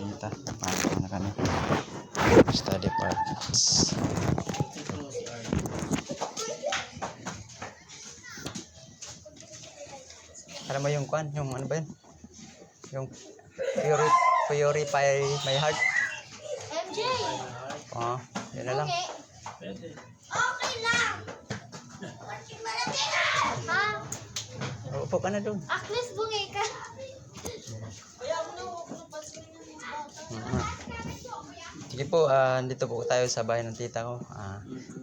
Punta. Paano na kami. Study parts. Alam mo yung kwan? Yung ano ba yun? Yung purify my heart. MJ! Oo, yun na lang. Okay lang! Ha? Upo ka na doon. Aklis bungi ka. Sige po, dito po tayo sa bahay ng tita ko.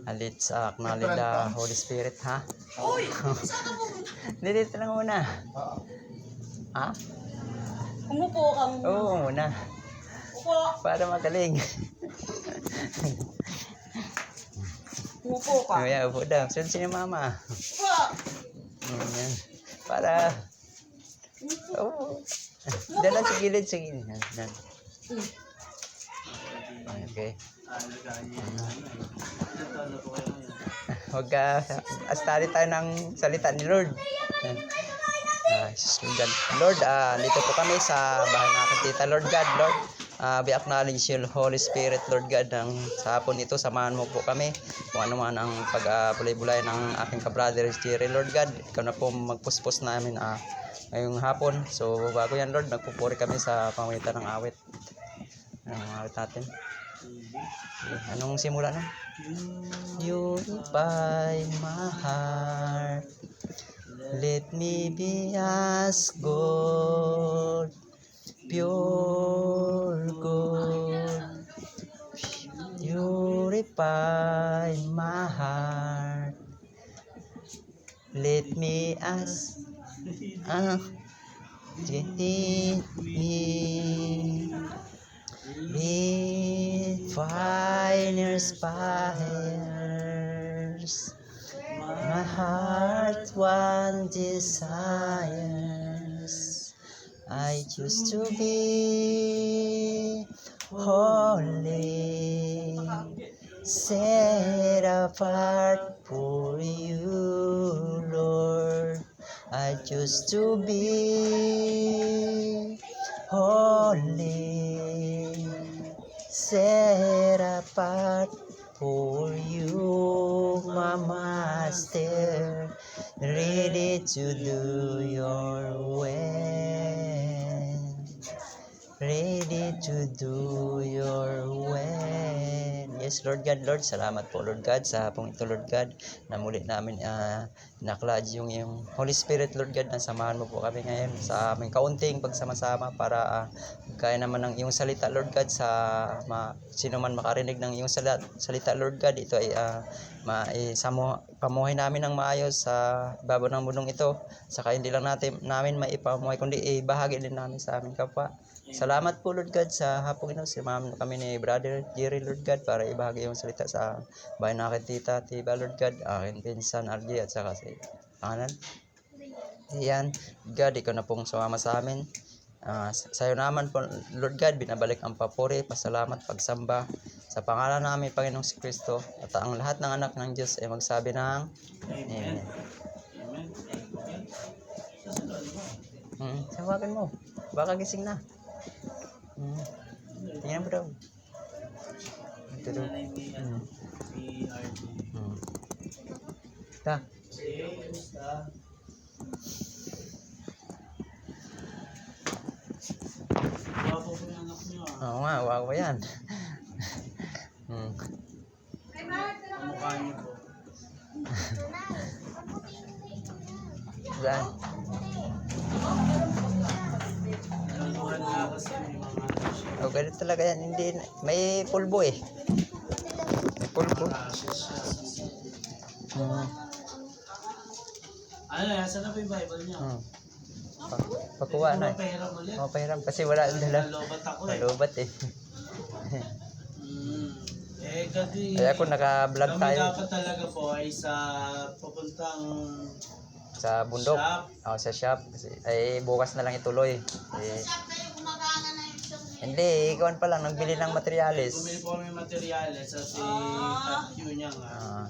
Let's acknowledge the Holy Spirit, ha? Dito lang muna. Ha? Umupo ka muna. Oo, muna. Upo. Para magaling. Umupo ka. Kaya upo daw. Sunod si mama. Upo. Ayan. Para... Oo. Diyan lang sa gilid, sa gilid. Yan. Okay. Huwag ka... Astari tayo ng salita ni Lord. Lord, dito po kami sa bahay ng aking tita. Lord God, Lord, we acknowledge you, Holy Spirit, Lord God, sa hapon ito, samahan mo po kami kung ano man ang pag-bulay-bulay ng aking kabrother Jerry, Lord God, ikaw na po magpuspos namin ngayong hapon. So bago yan, Lord, nagpupuri kami sa pamamagitan ng awit. Anong awit natin? Anong simula nun? Purify my heart, let me be as gold, pure gold. Purify my heart, let me as let me with finer's fires. My heart one desires, I choose to be holy, set apart for you, Lord. I choose to be holy, set apart for you, my master, ready to do your will, ready to do your will. Yes, Lord God, Lord, salamat po, Lord God, sa hapong ito, Lord God, na muli namin naklad yung Holy Spirit, Lord God, na samahan mo po kami ngayon sa aming kaunting pagsama-sama para kaya naman ng iyong salita, Lord God, sa sino man makarinig ng iyong salita, Lord God, ito ay pamuhay namin ng maayos sa babaw ng mundong ito, saka hindi lang namin maipamuhay, kundi bahagi din namin sa aming kapwa. Salamat po, Lord God, sa hapong ito. Sinamahan kami ni Brother Jerry, Lord God, para ibahagi yung salita sa bahay ng aking tita, Tiba, Lord God, aking pinsan, RG, at saka sa pangalan. Ayan, God, ikaw na pong sumama sa amin. Sa'yo naman po, Lord God, binabalik ang papuri, pasalamat, pagsamba sa pangalan namin, Panginoong si Kristo, at ang lahat ng anak ng Diyos ay magsabi ng Amen. Tawagan mo, baka gising na. Tingnan mo daw. Ito daw. Ta. Oo nga, wawa yan. Mukha niyo po. Saan? Naluhan na kasi may mga Ganito talaga yan. Hindi, may pulbo eh. May pulbo. Ano yan? Saan na po yung Bible niyo? Pakuha na eh. Mapahiram ulit? Mapahiram kasi wala ang dala. Nalobat ako eh. Malubat eh. Kasi Kaya ako naka-vlog kami tayo dapat talaga po ay sa papuntang sa bundok. shop. Sa shop. Kasi, bukas na lang ituloy. Hindi, ikaw pa lang, nagbili ng Bumili materyales. po kami ng materyales sa si Tatyo niya nga. Ah,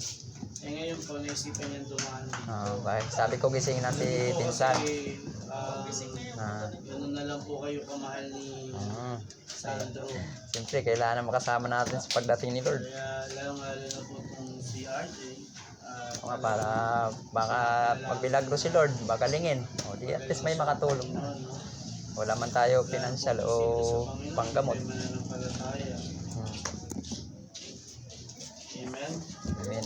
Ngayon po, naisipan niya dumaan dito. bakit? Sabi ko gisingin natin pinsan. Ah, Ganun na lang po kayo kamahal ni Sandro. Siyempre, kailangan makasama natin sa pagdating ni Lord. Kaya lalong-lalo na po itong si RJ. O nga, para baka magbilagro si Lord, baka lingin. O di at least may makatulong na. Wala man tayo financial o panggamot. Mananampalataya. Amen. Amen.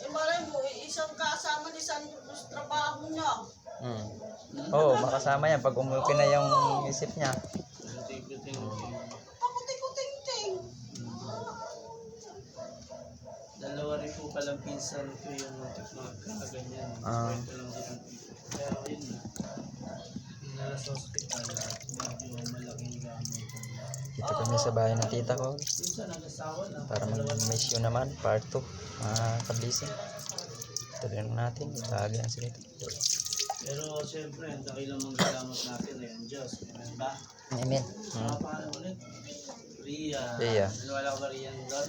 Malay mo, isang kasama ni Sandro sa trabaho niya. Oo, makasama yan pag umuwi na yung isip niya. Pakutik-kuting-ting. Dalawa rin po palang pinsan ko yung magkaganyan. Kwento lang din. Pero yun na. Pinala sa hospital at medyo malaking gamit. Dito kami sa bahay ng tita ko Minsan nag-asawa na. para mag-miss you naman, part 2. Kabising. Ito rin natin, itagi ang sinito. Pero siyempre, ang dakilang manggagamot natin ay ang Diyos. Amen ba? Amen. Mga pangalan ulit? Ria. Ria. Wala ko ba Rian doon?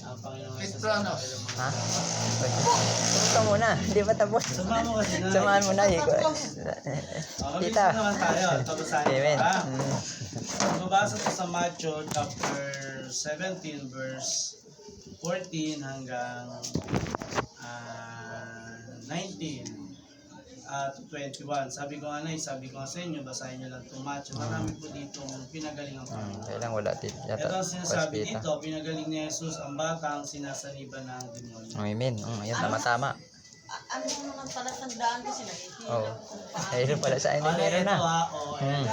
Ang Panginoon sa Ha? Tapos ka muna, hindi pa tapos. Samahan mo kasi na. Samahan mo na, Hiko. Tita. Mabilis naman tayo. Tapos tayo. Amen. Ha? Mabasa to sa Matthew chapter 17 verse 14 hanggang 19 at 21. Sabi ko nga sa inyo, basahin nyo lang itong Matthew. Marami po dito pinagaling ang Panginoon. Kailang wala dito. Ito Yata, ang sinasabi paspita. dito, pinagaling ni Jesus ang batang sinasaniban ng demonyo. Amen. Ayun, tama-tama. Ano naman pala tandaan kasi nakikita Oo. ko kung paano. Ayun pala sa inyo, meron na. Ayan.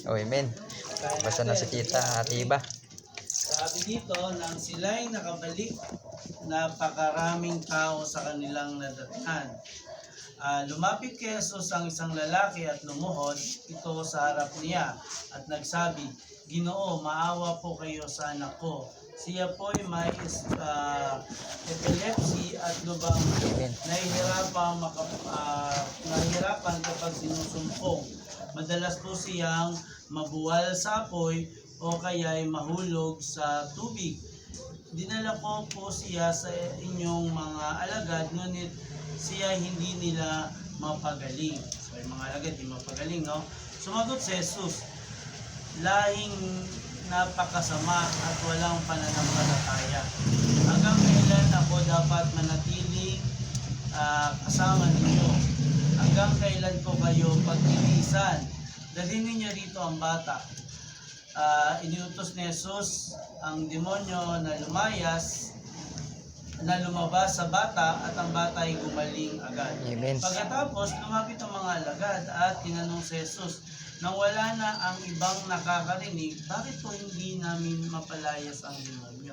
Amen. Basta na si tita, atiba. Sabi dito, nang sila'y nakabalik, napakaraming tao sa kanilang nadatnan. Lumapit kay Jesus ang isang lalaki at lumuhod ito sa harap niya at nagsabi, Ginoo, maawa po kayo sa anak ko. Siya po'y may epilepsy at lubang nahihirapan kapag sinusumpong. Madalas po siyang mabuwal sa apoy o kaya'y mahulog sa tubig. Dinala ko po siya sa inyong mga alagad, ngunit siya hindi nila mapagaling. So, yung mga alagad, hindi mapagaling, no? Sumagot si Jesus, lahing napakasama at walang pananampalataya. Hanggang kailan ako dapat manatiling kasama ninyo? Hanggang kailan ko kayo pagtitiisan? Dalhin ninyo rito ang bata. Iniutos ni Jesus ang demonyo na lumabas sa bata at ang bata ay gumaling agad. Amen. Pagkatapos, lumapit ang mga alagad at tinanong si Jesus, nang wala na ang ibang nakakarinig, bakit po hindi namin mapalayas ang demonyo?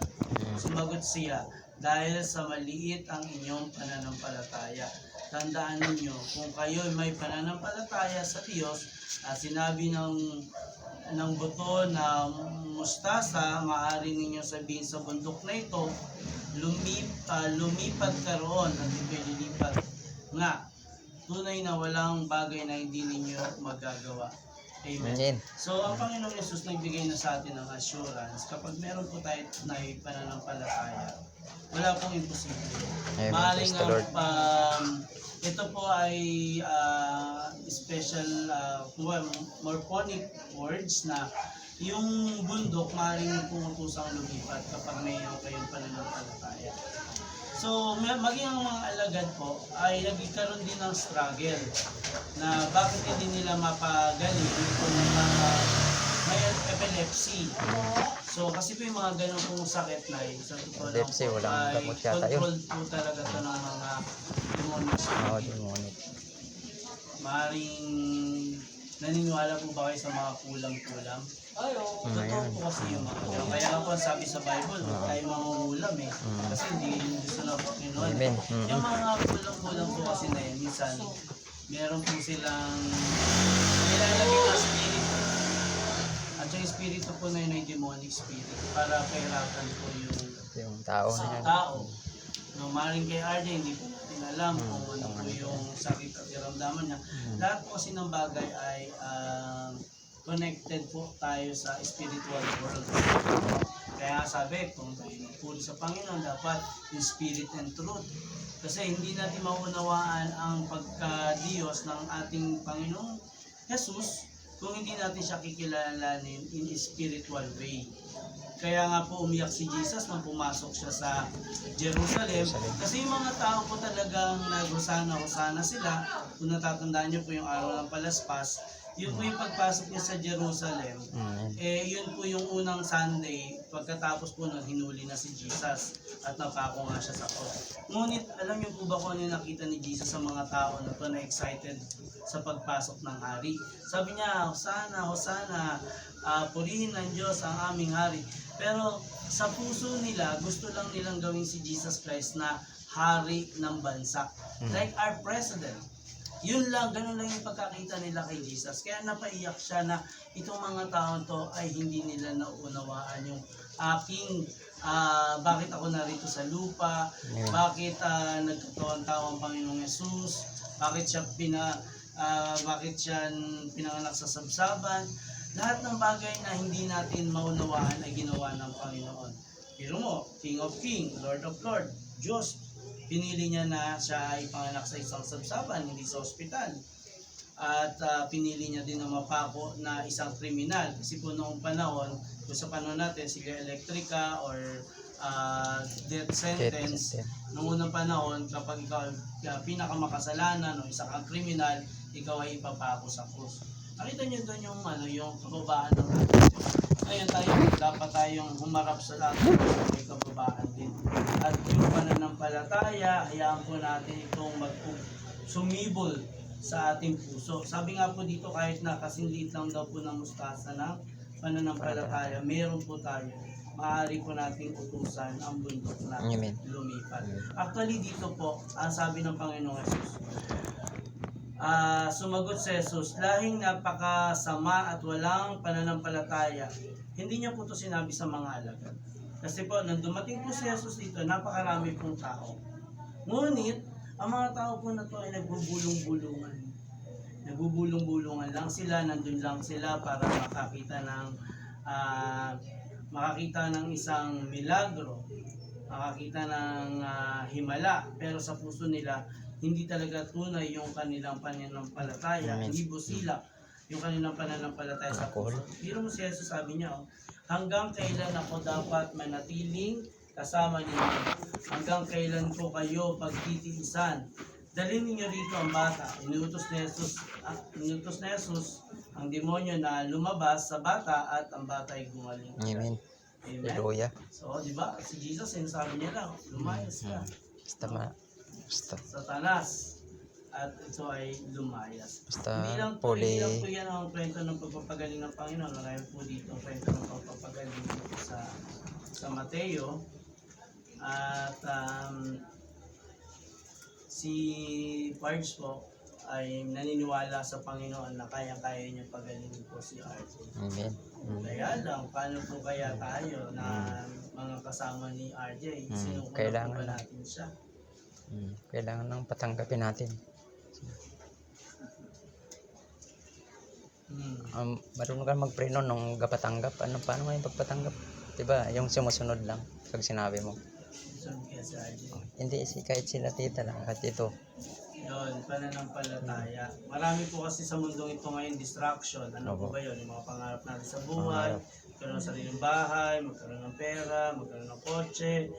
Sumagot siya, dahil sa maliit ang inyong pananampalataya. Tandaan ninyo, kung kayo may pananampalataya sa Diyos, sinabi ng buto na mustasa, maaari ninyo sabihin sa bundok na ito, lumipat ka roon at ito'y lilipat. Nga, tunay na walang bagay na hindi ninyo magagawa. Amen. Amen. So, ang Panginoong Yesus nagbigay na sa atin ng assurance, kapag meron po tayo na pananampalataya, wala pong imposible. Amen. Maaaring Praise the Lord. ito po ay special morphonic words na yung bundok maaaring pumutusang lumipat kapag mayroon kayong pananampalataya. So, maging ang mga alagad po ay nagkaroon din ng struggle na bakit hindi nila mapagaling kung may epilepsy. So, kasi po yung mga ganun pong sakit na sa totoo lang Epilepsy, po walang ay gamot yata yun. controlled po talaga ito ng mga demonic Oo, spirit. demonic. Maaaring naniniwala po ba kayo sa mga kulam-kulam? Totoo po kasi yung mga kulam. Kaya nga po sabi sa Bible, huwag tayo mangungulam eh. Kasi hindi gusto na po Panginoon. Amen. Yung mga kulam-kulam po kasi na yun, minsan, meron po silang nilalagay na spirit. At yung espiritu po na yun ay demonic spirit para pahirapan po Yung tao na sa yan. tao. No, maring kay RJ, hindi po natin alam kung ano po yung sakit at iramdaman niya. Lahat po kasi ng bagay ay connected po tayo sa spiritual world. Kaya sabi, kung tayo nagpuri sa Panginoon, dapat in spirit and truth. Kasi hindi natin maunawaan ang pagka-Diyos ng ating Panginoong Jesus kung hindi natin siya kikilalanin in a spiritual way. Kaya nga po umiyak si Jesus nang pumasok siya sa Jerusalem. Kasi yung mga tao po talagang naghusana-husana sila. Kung natatandaan niyo po yung araw ng Palaspas, yun po yung pagpasok niya sa Jerusalem. Yun po yung unang Sunday, pagkatapos po nang hinuli na si Jesus at napako nga siya sa cross. Ngunit, alam niyo po ba kung ano yung nakita ni Jesus sa mga tao na po na excited sa pagpasok ng hari? Sabi niya, Hosana, Hosana, purihin ng Diyos ang aming hari. Pero sa puso nila, gusto lang nilang gawin si Jesus Christ na hari ng bansa. Like our president. Yun lang, ganun lang yung pagkakita nila kay Jesus. Kaya napaiyak siya na itong mga taon to ay hindi nila nauunawaan yung aking bakit ako narito sa lupa, bakit nagkataon tao ang Panginoong Jesus, bakit siya pinanganak sa sabsaban. Lahat ng bagay na hindi natin maunawaan ay ginawa ng Panginoon. Pero mo, King of King, Lord of Lord, Diyos, pinili niya na siya ay panganak sa isang sabsaban, hindi sa ospital. At pinili niya din na mapako na isang kriminal. Kasi po noong panahon, kung sa panahon natin, sige elektrika or death sentence, noong unang panahon, kapag ikaw pinakamakasalanan o isa kang kriminal, ikaw ay ipapako sa krus. Nakita niyo doon yung kababaan ng ating Diyos. Ngayon dapat tayong humarap sa lahat ng may kababaan din. At yung pananampalataya, hayaan po natin itong sumibol sa ating puso. Sabi nga po dito, kahit na kasindiit lang daw po ng mustasa ng pananampalataya, meron po tayo. Maaari po nating utusan ang bundok na lumipat. Actually dito po, ang sabi ng Panginoong Jesus, sumagot si Jesus, lahing napakasama at walang pananampalataya. Hindi niya po ito sinabi sa mga alagad. Kasi po, nang dumating po si Jesus dito, napakarami pong tao. Ngunit, ang mga tao po na ito ay nagbubulong-bulungan. Nagbubulong-bulungan lang sila, nandun lang sila para makakita ng isang milagro, makakita ng himala. Pero sa puso nila, hindi talaga tunay yung kanilang pananampalataya, hindi busila yung kanilang pananampalataya sa puso. Pero mo si Jesus sabi niya, hanggang kailan ako dapat manatiling kasama ninyo? Hanggang kailan ko kayo pagtitiisan? Dalhin ninyo rito ang bata. Inutos ni Jesus ang demonyo na lumabas sa bata at ang bata ay gumaling. Amen. Amen. Hallelujah. So, di ba? Si Jesus, sinasabi niya lang, lumayas ka. Basta Satanas. At ito ay lumayas. Hindi lang po yan ang kwento ng pagpapagaling ng Panginoon. Marami po dito ang kwento ng pagpapagaling dito sa Mateo. At si Pards po ay naniniwala sa Panginoon na kaya-kaya niya pagalingin po si RJ. Amen. Kaya lang, paano po kaya tayo na mga kasama ni RJ? Sinukulang Kailangan pa natin siya. Kailangan nang patanggapin natin. Marunong ka magpreno nung gapatanggap. Paano nga yung pagpatanggap? Diba? Yung sumusunod lang pag sinabi mo. Hindi, kahit sila tita lang, kahit ito. Yun, pananampalataya. Marami po kasi sa mundong ito ngayon distraction. Ano po ba yun? Yung mga pangarap natin sa buhay, magkaroon ng sariling bahay, magkaroon ng pera, magkaroon ng kotse,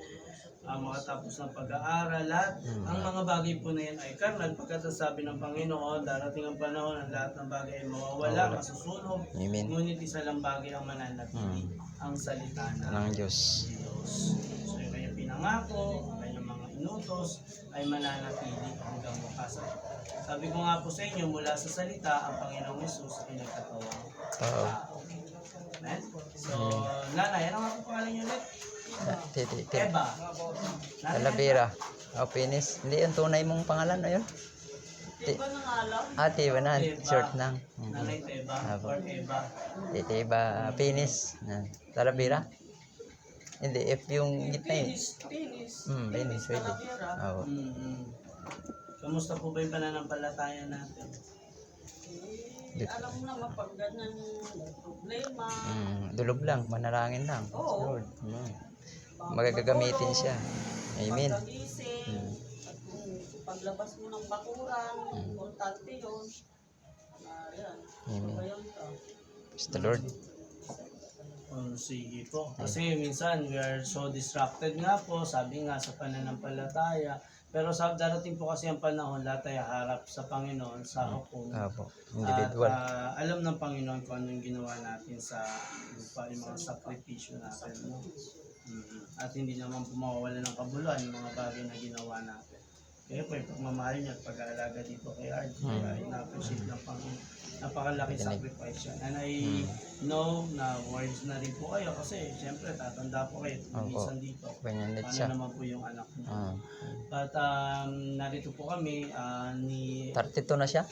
makatapos ng pag-aaral, lahat. Ang mga bagay po na yan ay karnal. Pagkatasabi ng Panginoon, darating ang panahon, ang lahat ng bagay ay mawawala, masusunog. Ngunit isa lang bagay ang mananatili, ang salita ng Diyos. So yung kanyang pinangako, ang kanyang mga inutos, ay mananatili hanggang wakas. Sabi ko nga po sa inyo, mula sa salita, ang Panginoong Jesus ay nagkatawang tao. Amen? So, nanay, ano nga po pangalan nyo ulit? Eva. Talavera. Pinis. Hindi yung tunay mong pangalan na yun? Di ba nangalam? Teba na. Short lang. Nanay Teba or Eva. Teba. Pinis. Talavera. Hindi, F yung gitna yun. Pinis. Pwede. Oo. Kamusta po ba yung pananampalataya natin? alam mo naman pag ganyan may problema. Dulog lang, manalangin lang. Oo. Lord. Magagamitin siya. Amen. Pagkagising, at kung paglabas mo ng bakuran, importante yun. Yan. Amen. Bayan ka. Praise the Lord. Sige po. Kasi minsan we are so distracted nga po, sabi nga sa pananampalataya. Pero sa darating po kasi ang panahon, lahat ay harap sa Panginoon, sa hukom. Apo. At Individual. alam ng Panginoon kung anong ginawa natin sa lupa, yung mga sakripisyo natin. No? At hindi naman po mawawala ng kabuluhan yung mga bagay na ginawa natin. Kaya po yung pagmamahal niya at pag-aalaga dito kay Art, kaya ina-appreciate ng Panginoon. Napakalaki sacrifice yan. And I know na words na rin po kayo kasi siyempre tatanda po kayo, minsan dito. Ganyan Paano siya. naman po yung anak niyo. But narito po kami ni 32 na siya?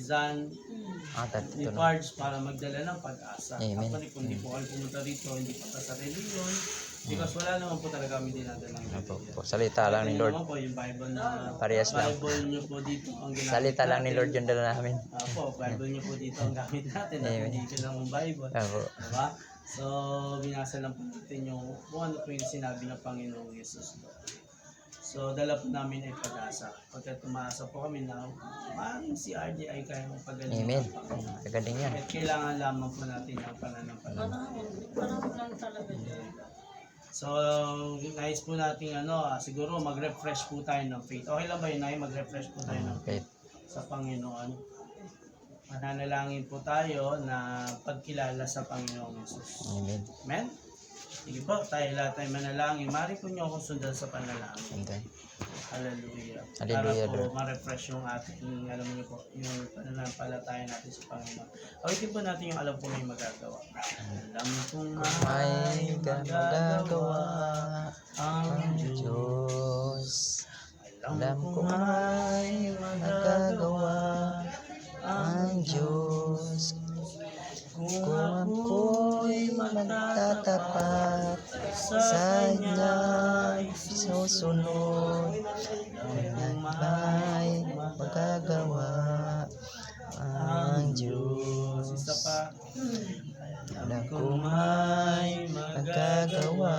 Zan, ni 32 na. Pards para magdala ng pag-asa. Amen. Kapag kung di po kayo pumunta rito, hindi pa sa religion, because wala naman po talaga kami dinadala ng Apo. Po, salita lang ni Lord. naman po yung Bible na Parehas lang. Bible niyo po dito ang ginamit Salita lang ni natin. Lord yung dala namin. Apo, Bible niyo po dito ang gamit natin at Amen. hindi ko lang ang Bible. Apo. Diba? So, binasa lang po natin yung kung ano po yung sinabi ng Panginoong Yesus. So, dala po namin ay pag-asa. Pagka tumaasa po kami na maaaring si RJ ay kaya mong pagaling. Amen. Kagaling yan. At kailangan lamang po natin ang pananampalataya. Panahon lang talaga yun. So, nais po natin siguro mag-refresh po tayo ng faith. Okay lang ba yun, Nay? Mag-refresh po tayo ng faith Okay. sa Panginoon. Mananalangin po tayo na pagkilala sa Panginoong Yesus. Amen. Amen? Sige po, tayo lahat ay manalangin. Mari po niyo akong sundan sa panalangin. Amen. Hallelujah. Hallelujah, Para po Lord. ma-refresh yung ating, alam niyo po, yung pananampalataya natin sa Panginoon. Awitin po natin yung alam po may magagawa. Alam kong May magagawa ang ang Diyos. Diyos. Alam Alam ko ko may magagawa ang Diyos. Kung ako'y magtatapat sa Kanya susunod, may magagawa ang Diyos. Isa pa. Alam ko may magagawa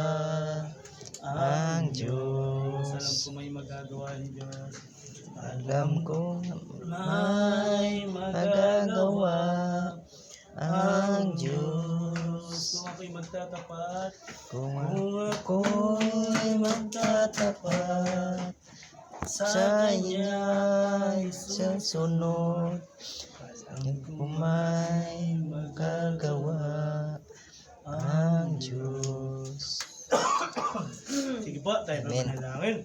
ang Diyos. Alam ko may magagawa ang Diyos. Alam ko may magagawa ang Diyos. Kung ako'y magtatapat, Kung ako'y magtatapat sa Kanya'y susunod, alam ko may magagawa ang Diyos. sige po, tayo pa Amen. manalangin.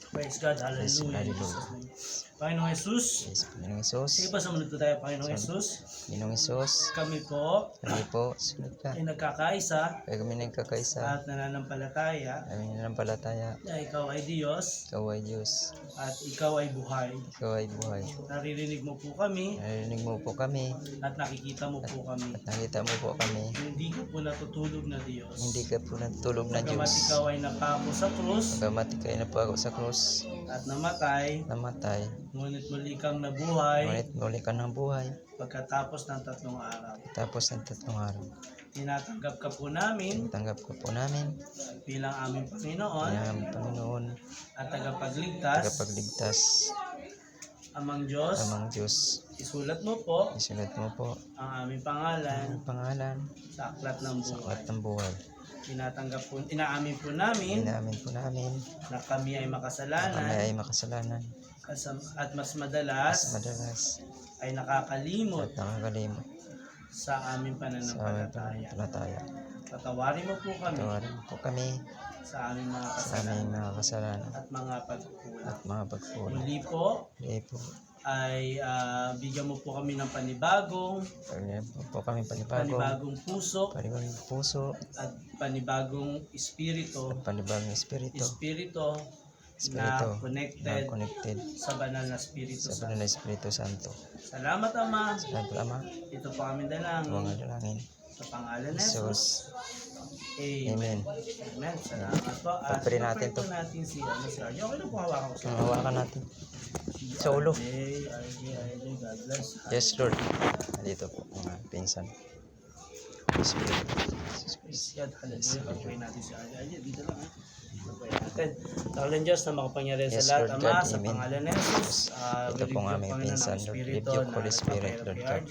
Praise God, Praise hallelujah. Hallelujah. Panginoong Jesus, Yes, Panginoong Isus. sige pa, sumunod po tayo, Panginoong Jesus. Panginoong Isus. Kami po Kami po, sunod ka. ay nagkakaisa Kaya kami nagkakaisa. at nananampalataya Kami nanampalataya. na ikaw ay Diyos Ikaw ay Diyos. at ikaw ay buhay. Ikaw ay buhay. Naririnig mo po kami Narinig mo po kami at nakikita mo po kami. at nakita mo po kami. Hindi ka po natutulog na Diyos. Hindi ka po natulog na Pagkamat Diyos. ikaw ay nakako sa krus Pagamat ikay na po ako sa krus, at namatay, namatay. ngunit muli kang nabuhay Ngunit muli ka ng buhay. pagkatapos ng 3 araw. Tapos ng 3 araw. Tinatanggap ka po namin Tanggap ko po namin bilang aming Panginoon ang Panginoon, at tagapagligtas. tagapagligtas, Amang Diyos, amang Diyos. isulat mo po Isulat mo po ang aming pangalan ang pangalan sa aklat ng sa buhay. aklat ng buhay. Inaamin po namin Inamin po namin na kami ay na makasalanan kami ay makasalanan. at mas Mas madalas madalas ay nakakalimot at nakakalimot sa aming sa aming pananampalataya. pananampalataya. Patawarin mo po kami Tawarin mo po kami sa aming mga sa kasalanan aming mga kasalanan at mga pagkukulang. at mga pagkulang. Muli po Hindi po, ay bigyan mo po kami ng panibagong kami panibagong puso panibagong puso at panibagong espiritu at panibagong espiritu na na connected connected sa banal na Espiritu sa Santo. banal na Espiritu Santo. Salamat Ama. Salamat po, Ama. Ito po kami dalangin Mga dalangin Sa pangalan ni Jesus. Jesus. Amen. Amen. Amen. Salamat po. At Pag-pray natin po natin si RJ. Okay na po, hawakan ko sa Hawakan natin. Sa ulo. RJ, God bless. Yes, Lord. Dito po, mga pinsan. Spirit. Praise God. Hallelujah. Pag-pray natin si RJ. Dito lang ha. Pag-pray natin. Tawalin Diyos na makapangyarihan Yes, sa lahat. Lord Ama, God. sa Amen. pangalan ni Jesus. Ito po ang aming pinsan, Lord. Rebuke Holy Spirit, Lord God.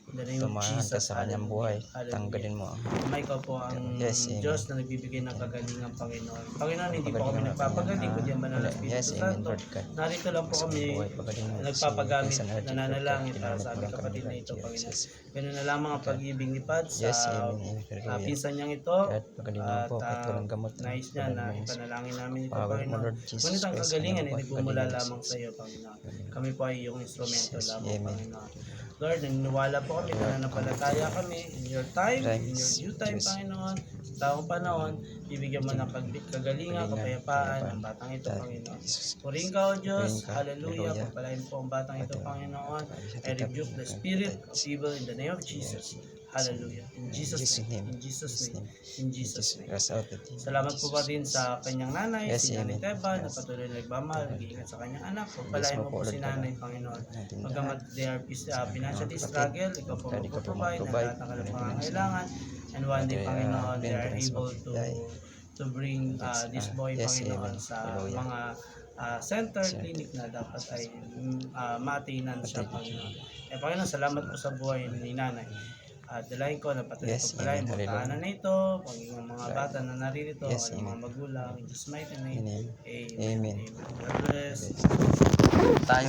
Tumahan ka sa kanyang buhay. Tanggalin mo ang Ama, ikaw po ang Yes, amen. Diyos na nagbibigay ng kagalingan, Panginoon. Panginoon, hindi po kami Pagaling mo, nagpapagaling, kundi ang banal na Yes, Espiritu amen, Santo. Lord God. Narito lang po Sa kami buhay, pagaling mo. nagpapagamit, Si pinsan RJ, nananalangin Lord God. para sa Ginamit mo aming lang kami, kapatid na Lord ito, Panginoon. Jesus. Ganun na lamang ang pag-ibig ni Pad sa Yes, amen. Hallelujah. pinsan niyang ito. God, pagaling mo po. Kahit walang gamot. Nais niya na Pagaling mo. ipanalangin namin ito, Power mo, Panginoon. Lord Jesus Ngunit ang Christ, kagalingan ano ay po, nagmumula pagaling mo, lamang Jesus. sa iyo, Panginoon. Kami po ay iyong instrumento Yes, lamang, amen. Panginoon. Lord, naniniwala po kami, nananampalataya kami in your time, in your due time, Yes. Panginoon. Sa taong panahon, bibigyan mo ng kagalingan, kapayapaan ang batang ito, Panginoon. Purihin ka, O Diyos. Purihin ka. Hallelujah. Hallelujah. Pagpalain po ang batang ito, Panginoon. I rebuke the spirit of evil in the name of Jesus. Hallelujah. In Jesus' name. In Jesus' name. In Jesus' name. Cast out the demon. Salamat po pa din sa kanyang nanay, Yes, si Nanay amen. Teba, na patuloy na nagmamahal, nag-iingat sa kanyang anak. Pagpalain mo po si Nanay, Panginoon. Pagkamat they are financially struggle, ikaw po magpo-provide ng lahat ng kanilang pangangailangan. And one day, Panginoon, they are able to bring this boy, Yes, Panginoon, amen. sa Hallelujah. mga center, clinic na dapat ay ma-attainan siya, Panginoon. Panginoon, salamat po sa buhay ni Nanay. At dalayan ko na patuloy Yes, pagpalain amen. mo tahanan na ito, pagiging mga bata na naririto, Yes, ang mga amen. magulang, in Jesus' mighty name. Amen. Amen. Amen. God bless. Tayo.